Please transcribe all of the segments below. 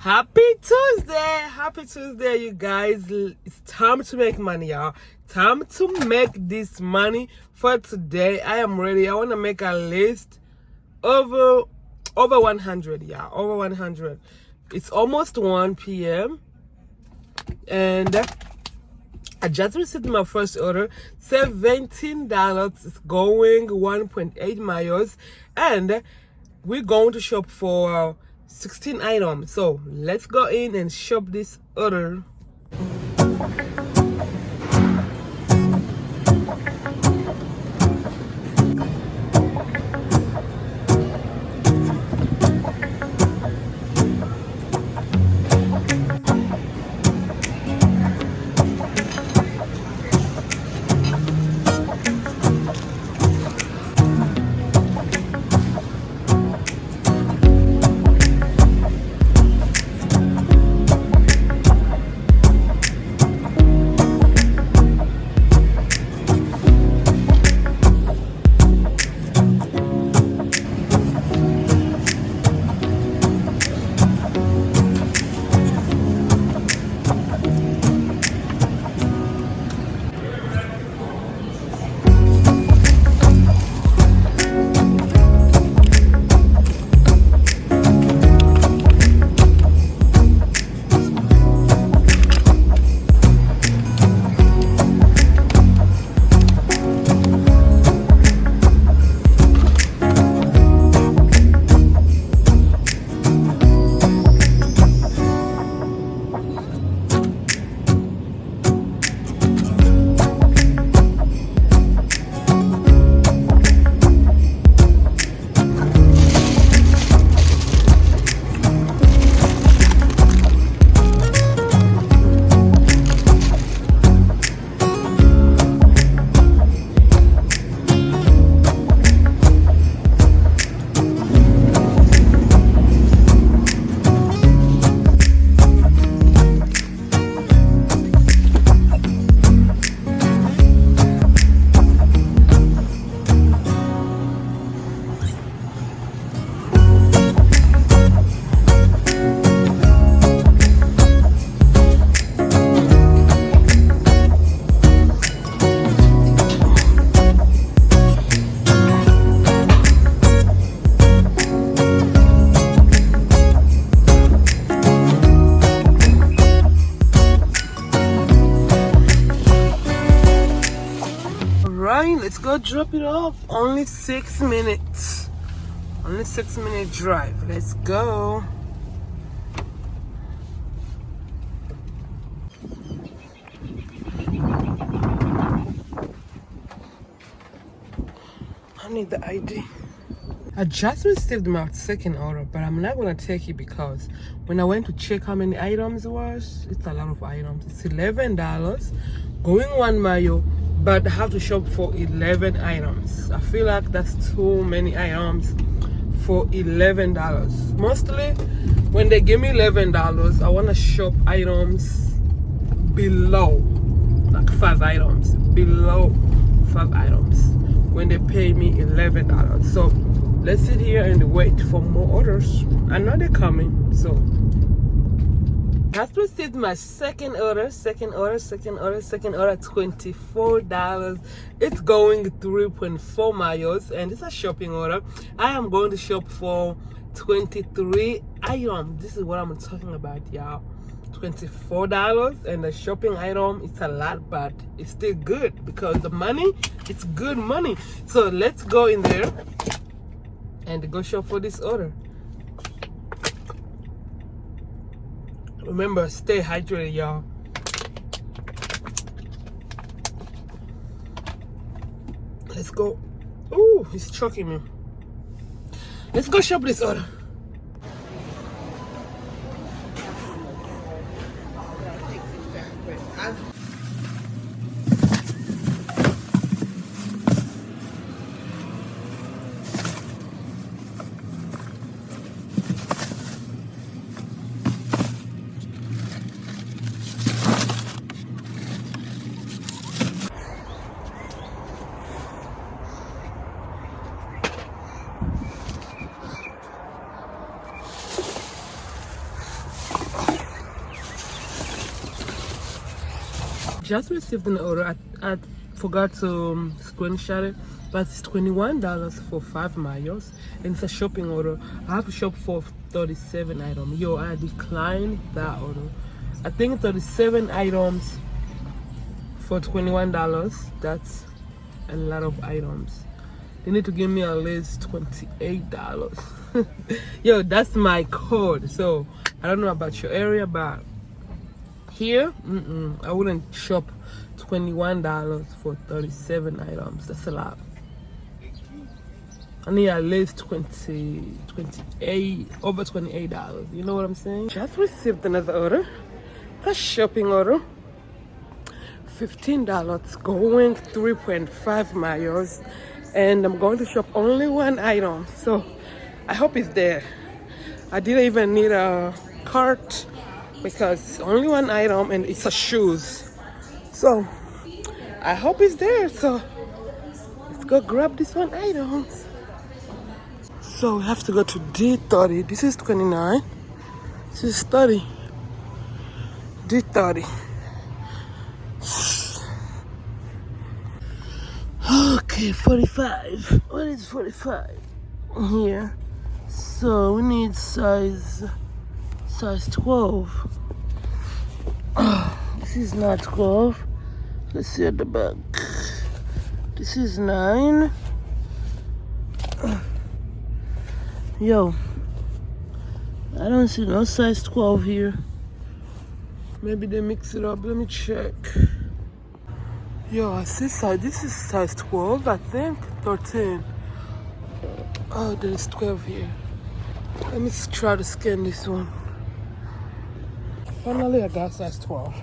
Happy Tuesday, you guys. It's time to make money, y'all. Time to make this money for today. I am ready. I want to make a list over 100, yeah, over 100. It's almost 1 p.m. and I just received my first order. $17. It's going 1.8 miles, and we're going to shop for 16 items. So let's go in and shop this order. Let's go drop it off. Only 6 minutes. Only 6-minute drive. Let's go. I need the ID. I just received my second order, but I'm not gonna take it because when I went to check how many items it was, it's a lot of items. It's $11, going 1 mile, but I have to shop for 11 items. I feel like that's too many items for $11. Mostly when they give me $11, I want to shop items below, like 5 items, below 5 items when they pay me $11. So let's sit here and wait for more orders. I know they're coming, so just received my second order, $24. It's going 3.4 miles, and it's a shopping order. I am going to shop for 23 items. This is what I'm talking about, y'all. $24, and the shopping item, it's a lot, but it's still good because the money, it's good money. So let's go in there and go shop for this order. Remember, stay hydrated, y'all. Let's go. Ooh, he's choking me. Let's go shop this order. just received an order. I forgot to screenshot it, but it's $21 for 5 miles, and it's a shopping order. I have to shop for 37 items. Yo, I declined that order. I think 37 items for $21. That's a lot of items. They need to give me at least $28. Yo, that's my code. So I don't know about your area, but here, I wouldn't shop $21 for 37 items. That's a lot. I need at least over $28. You know what I'm saying? Just received another order. A shopping order. $15, going 3.5 miles. And I'm going to shop only one item. So I hope it's there. I didn't even need a cart because only one item and it's a shoes. So I hope it's there. So let's go grab this one item. So we have to go to D30. This is 29. This is 30. D30. Okay, 45. What is 45? Here. So we need size 12. This is not 12. Let's see at the back. This is 9. Yo, I don't see no size 12 here. Maybe they mix it up. Let me check. Yo, I see size. This is size 12, I think. 13. Oh, there's 12 here. Let me try to scan this one. Finally, I got size 12.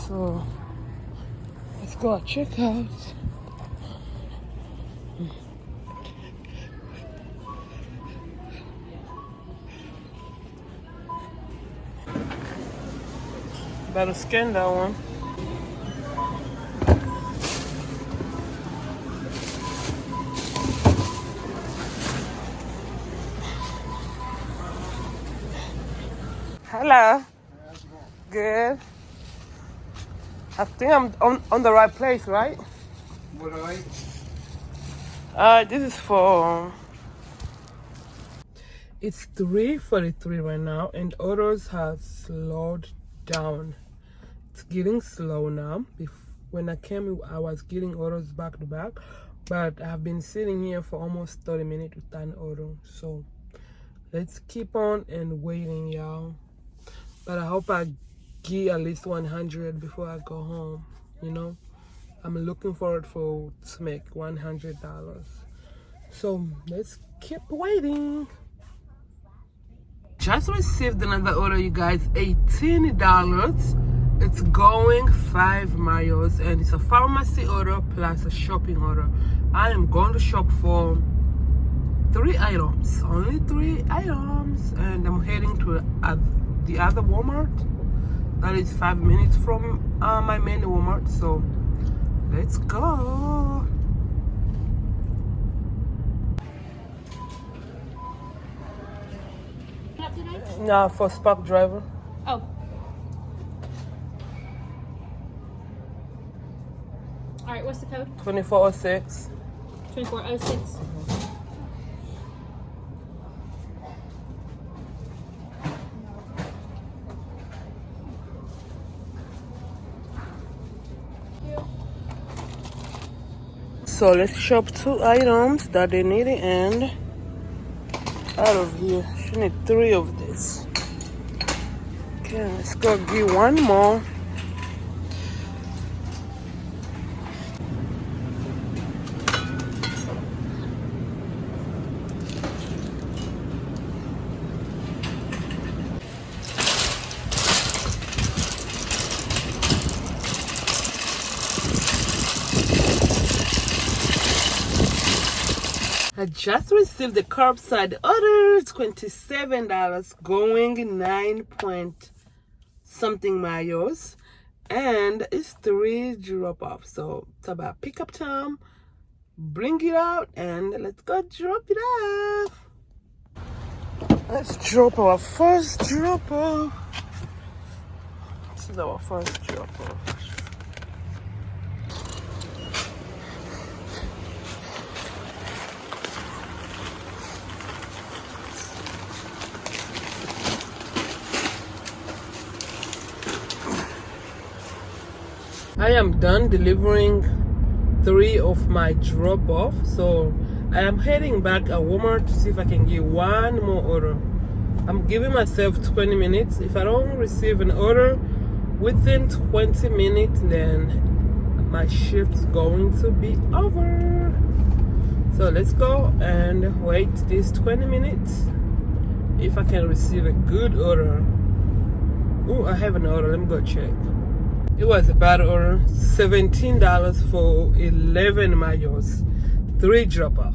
So, let's go check out. Better scan that one. Hello. Good. I think I'm on the right place, right? What are this is for... It's 3:43 right now, and orders have slowed down. It's getting slow now. When I came, I was getting orders back to back, but I've been sitting here for almost 30 minutes without an order. So let's keep on and waiting, y'all. But I hope I get at least 100 before I go home. You know, I'm looking forward to make $100. So let's keep waiting. Just received another order, you guys. $18. It's going 5 miles, and it's a pharmacy order plus a shopping order. I am going to shop for 3 items, only 3 items, and I'm heading to the other Walmart that is 5 minutes from my main Walmart. So let's go. Nah, for SparkDriver. Oh. All right, what's the code? 2406. 2406. So let's shop 2 items that they need, and out of here, she need 3 of this. Okay, let's go get one more. I just received the curbside order, $27, going 9 point something miles, and it's 3 drop off. So it's about pickup time. Bring it out and let's go drop it off. Let's drop our first drop off. This is our first drop off. I am done delivering 3 of my drop off, so I am heading back at Walmart to see if I can get one more order. I'm giving myself 20 minutes. If I don't receive an order within 20 minutes, then my shift's going to be over. So let's go and wait these 20 minutes if I can receive a good order. Oh, I have an order. Let me go check. It was a bad order. $17 for 11 miles, 3 drop off.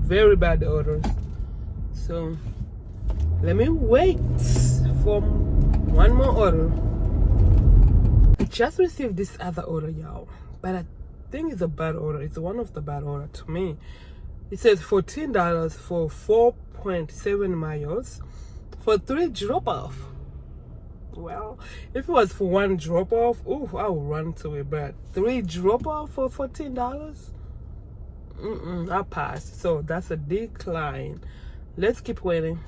Very bad orders. So let me wait for one more order. I just received this other order, y'all, but I think it's a bad order. It's one of the bad order to me. It says $14 for 4.7 miles for 3 drop off. Well, if it was for 1 drop off, oh, I would run to it, but 3 drop off for $14? I passed. So that's a decline. Let's keep waiting.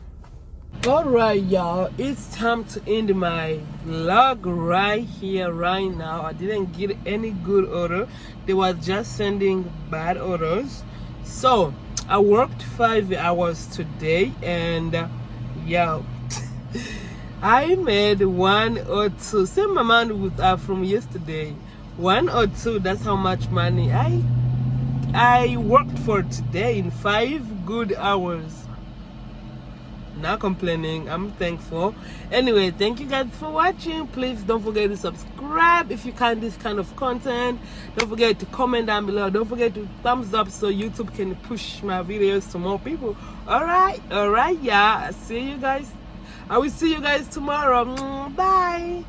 Alright, y'all, it's time to end my vlog right here, right now. I didn't get any good order. They were just sending bad orders. So I worked 5 hours today, and yeah, I made 1 or 2, same amount with from yesterday. 1 or 2, that's how much money I worked for today in 5 good hours. Not complaining, I'm thankful. Anyway, thank you guys for watching. Please don't forget to subscribe if you can this kind of content. Don't forget to comment down below. Don't forget to thumbs up so YouTube can push my videos to more people. Alright, yeah, I will see you guys tomorrow. Bye.